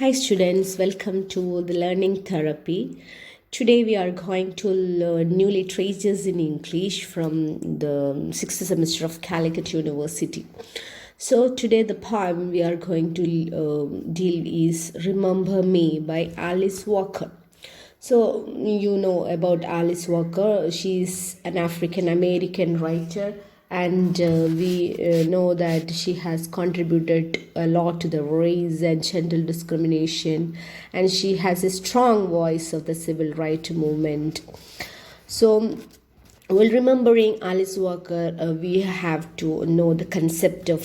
Hi students, welcome to the learning therapy. Today we are going to learn new literatures in English from the sixth semester of Calicut University. So today the poem we are going to deal is Remember Me by Alice Walker. So you know about Alice Walker. She's an African American writer, and we know that she has contributed a lot to the race and gender discrimination, and she has a strong voice of the civil rights movement. So while remembering Alice Walker, we have to know the concept of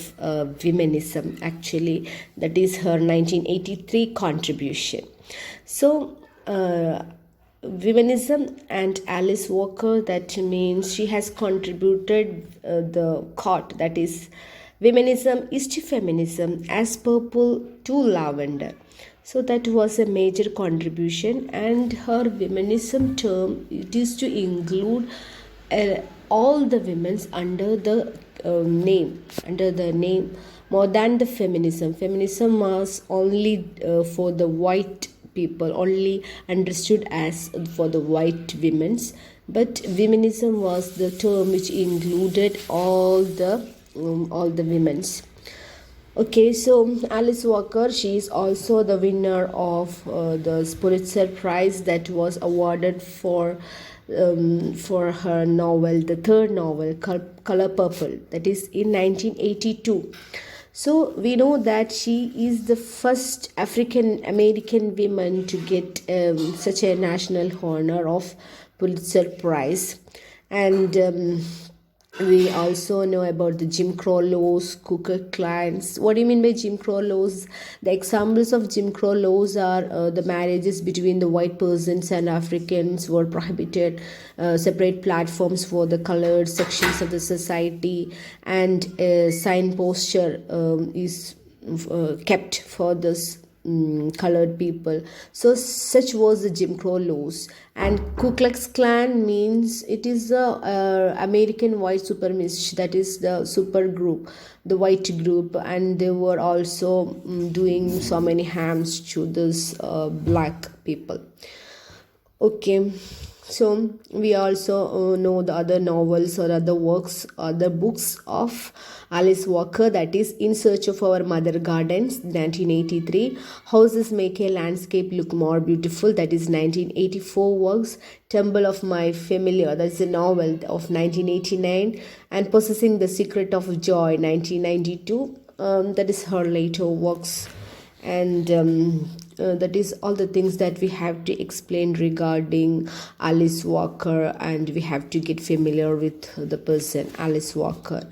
feminism. Actually, that is her 1983 contribution. So, feminism and Alice Walker, that means she has contributed the quote, that is, feminism is to feminism as purple to lavender. So that was a major contribution, and her feminism term, it is to include all the women's under the name more than the feminism was only for the white people, only understood as for the white women's, but feminism was the term which included all the women's. Okay, so Alice Walker, she is also the winner of the Pulitzer Prize that was awarded for her novel, the third novel, Color Purple, that is in 1982. So we know that she is the first African American woman to get such a national honor of Pulitzer Prize, and we also know about the Jim Crow laws, Ku Klux Klans. What do you mean by Jim Crow laws? The examples of Jim Crow laws are the marriages between the white persons and Africans were prohibited, separate platforms for the colored sections of the society, and sign posture is kept for this colored people. So such was the Jim Crow laws. And Ku Klux Klan means it is the American white supremacist, that is the super group, the white group, and they were also doing so many harms to this black people. Okay, so we also know the other novels or other works, other books of Alice Walker, that is In Search of Our Mother Gardens, 1983, Houses Make a Landscape Look More Beautiful, that is 1984 works, Temple of My Familiar, that is a novel of 1989, and Possessing the Secret of Joy, 1992, that is her later works. And that is all the things that we have to explain regarding Alice Walker, and we have to get familiar with the person Alice Walker.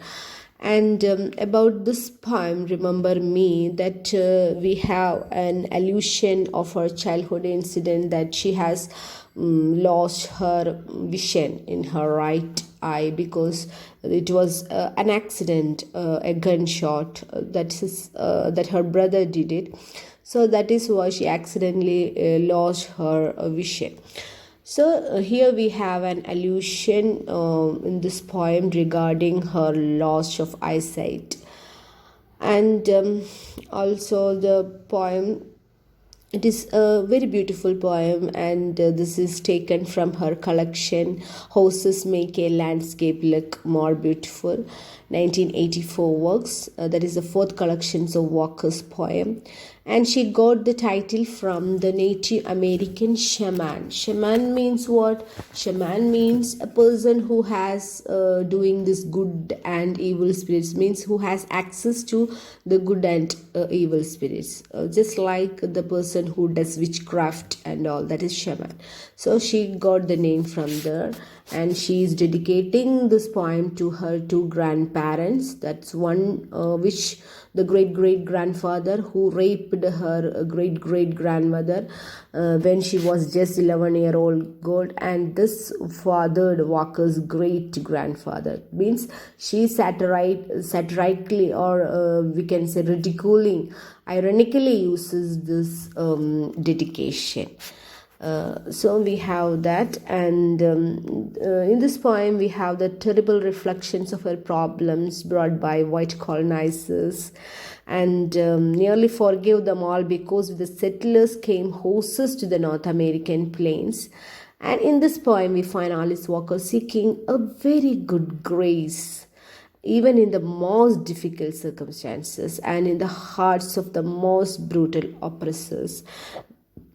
And about this poem, Remember Me, that we have an allusion of her childhood incident, that she has lost her vision in her right eye because it was an accident, a gunshot, that her brother did it. So that is why she accidentally lost her vision. So here we have an allusion in this poem regarding her loss of eyesight. And also the poem, it is a very beautiful poem, and this is taken from her collection Houses Make a Landscape Look More Beautiful, 1984 works. That is the fourth collection of Walker's poem, and she got the title from the Native American shaman. Shaman means what? Shaman means a person who has doing this good and evil spirits, means who has access to the good and evil spirits, just like the person who does witchcraft and all, that is shaman. So she got the name from there, and she is dedicating this poem to her two grandparents. That's one which the great-great-grandfather who raped her great-great-grandmother when she was just 11-year-old, and this fathered Walker's great-grandfather. Means she satirically, or we can say ridiculing, ironically uses this dedication. So we have that, and in this poem we have the terrible reflections of her problems brought by white colonizers, and nearly forgave them all, because with the settlers came horses to the North American plains. And in this poem, we find Alice Walker seeking a very good grace, even in the most difficult circumstances and in the hearts of the most brutal oppressors.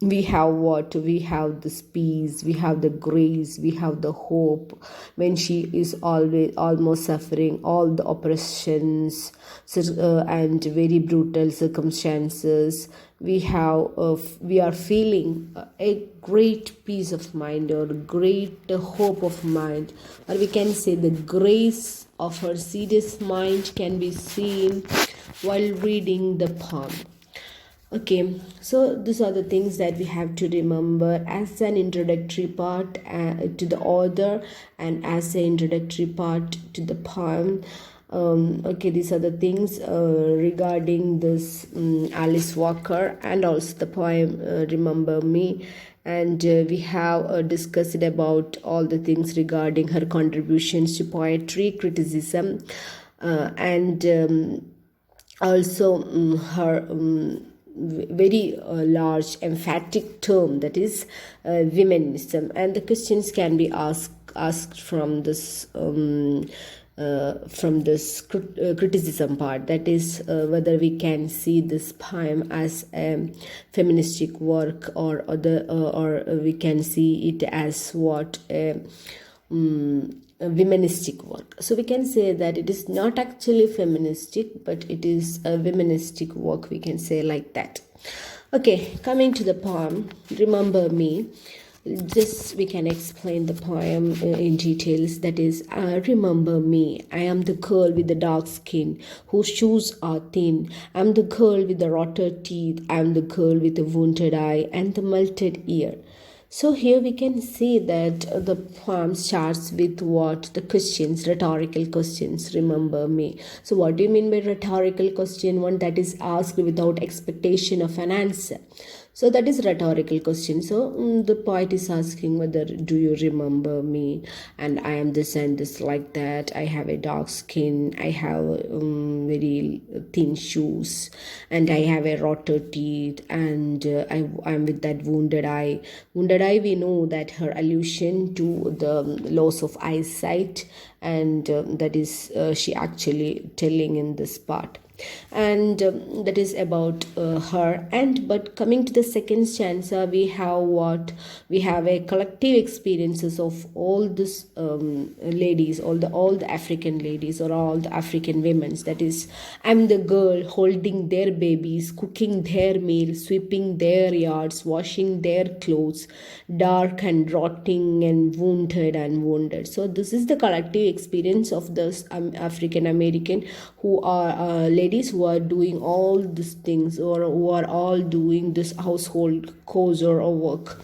We have what? We have this peace, we have the grace, we have the hope when she is always almost suffering all the oppressions and very brutal circumstances. We are feeling a great peace of mind, or great hope of mind, or we can say the grace of her serious mind can be seen while reading the poem. Okay, so these are the things that we have to remember as an introductory part to the author, and as an introductory part to the poem. Okay, these are the things regarding this Alice Walker, and also the poem Remember Me. And we have discussed about all the things regarding her contributions to poetry, criticism, and also her very large emphatic term, that is womenism. And the questions can be asked from this criticism part, that is whether we can see this poem as a feministic work, or we can see it as what a womenistic work. So we can say that it is not actually feministic, but it is a womenistic work, we can say like that. Okay, coming to the poem Remember Me, just we can explain the poem in details. That is, remember me, I am the girl with the dark skin whose shoes are thin. I am the girl with the rotted teeth. I am the girl with the wounded eye and the melted ear. So here we can see that the poem starts with what? The questions, rhetorical questions, remember me. So what do you mean by rhetorical question? One that is asked without expectation of an answer. So that is rhetorical question. So the poet is asking whether do you remember me, and I am this and this like that. I have a dark skin. I have very thin shoes, and I have a rotted teeth, and I am with that wounded eye. Wounded eye, we know that her allusion to the loss of eyesight, and that is she actually telling in this part. And that is about her. And but coming to the second stanza, we have what? We have a collective experiences of all these ladies, all the African ladies, or all the African women. That is, I'm the girl holding their babies, cooking their meal, sweeping their yards, washing their clothes, dark and rotting and wounded. So this is the collective experience of this African American who are ladies who are doing all these things, or who are all doing this household chores or work.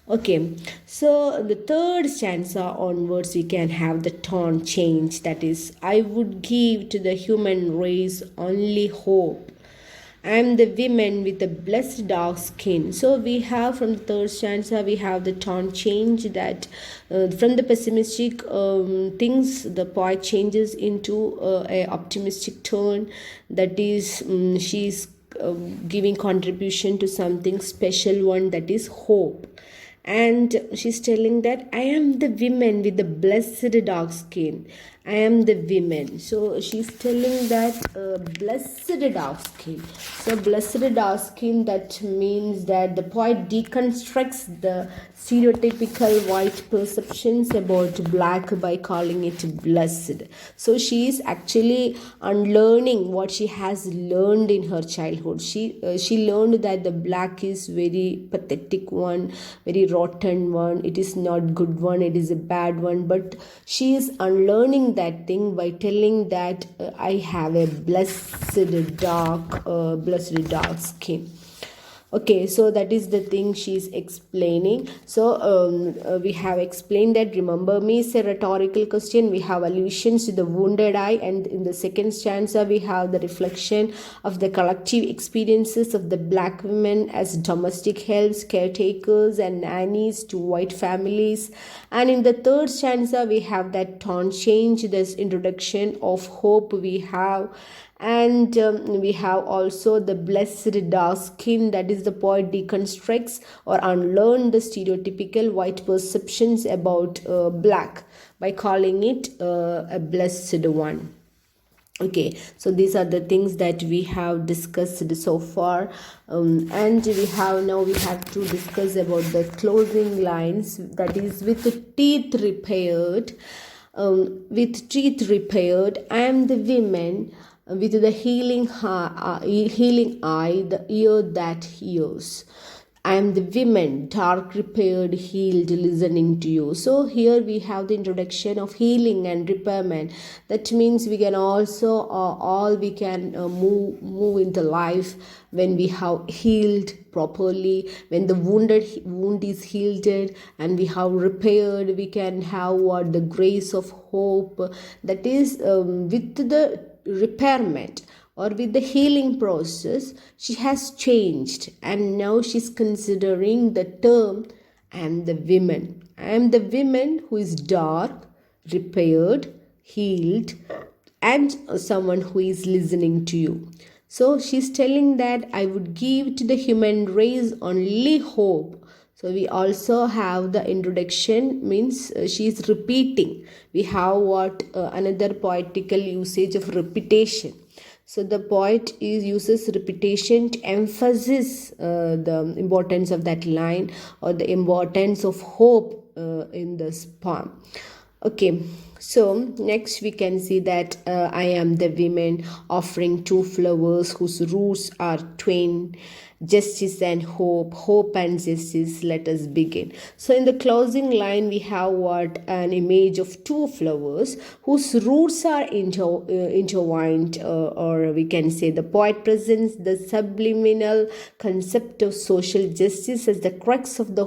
Okay, so the third stanza onwards, we can have the tone change. That is, I would give to the human race only hope. I am the women with the blessed dark skin. So we have from the third stanza, we have the tone change, that from the pessimistic things, the poet changes into a optimistic tone. That is, she's giving contribution to something special one, that is hope. And she's telling that I am the women with the blessed dark skin. I am the women. So she's telling that blessed dark skin. So blessed dark skin, that means that the poet deconstructs the stereotypical white perceptions about black by calling it blessed. So she is actually unlearning what she has learned in her childhood. She learned that the black is very pathetic one, very rotten one. It is not good one. It is a bad one. But she is unlearning that thing by telling that I have a blessed dark skin. Okay, so that is the thing she's explaining. So we have explained that remember me is a rhetorical question. We have allusions to the wounded eye, and in the second stanza we have the reflection of the collective experiences of the black women as domestic helps, caretakers and nannies to white families. And in the third stanza we have that tone change, this introduction of hope we have. And we have also the blessed dark skin, that is the poet deconstructs or unlearn the stereotypical white perceptions about black by calling it a blessed one. Okay, so these are the things that we have discussed so far, and we have to discuss about the closing lines, that is with teeth repaired. With teeth repaired, I am the woman with the healing eye, the ear that hears. I am the woman, dark repaired, healed, listening to you. So here we have the introduction of healing and repairment. That means we can also all we can move into life when we have healed properly, when the wound is healed and we have repaired. We can have what the grace of hope, that is with the repairment or with the healing process, she has changed, and now she's considering the term I am the woman. I am the woman who is dark, repaired, healed, and someone who is listening to you. So she's telling that I would give to the human race only hope. So we also have the introduction, means she is repeating. We have what another poetical usage of repetition. So the poet uses repetition to emphasize the importance of that line or the importance of hope in this poem. Okay, so next we can see that I am the woman offering two flowers whose roots are twain, justice and hope, hope and justice, let us begin. So in the closing line we have what an image of two flowers whose roots are intertwined, or we can say the poet presents the subliminal concept of social justice as the crux of the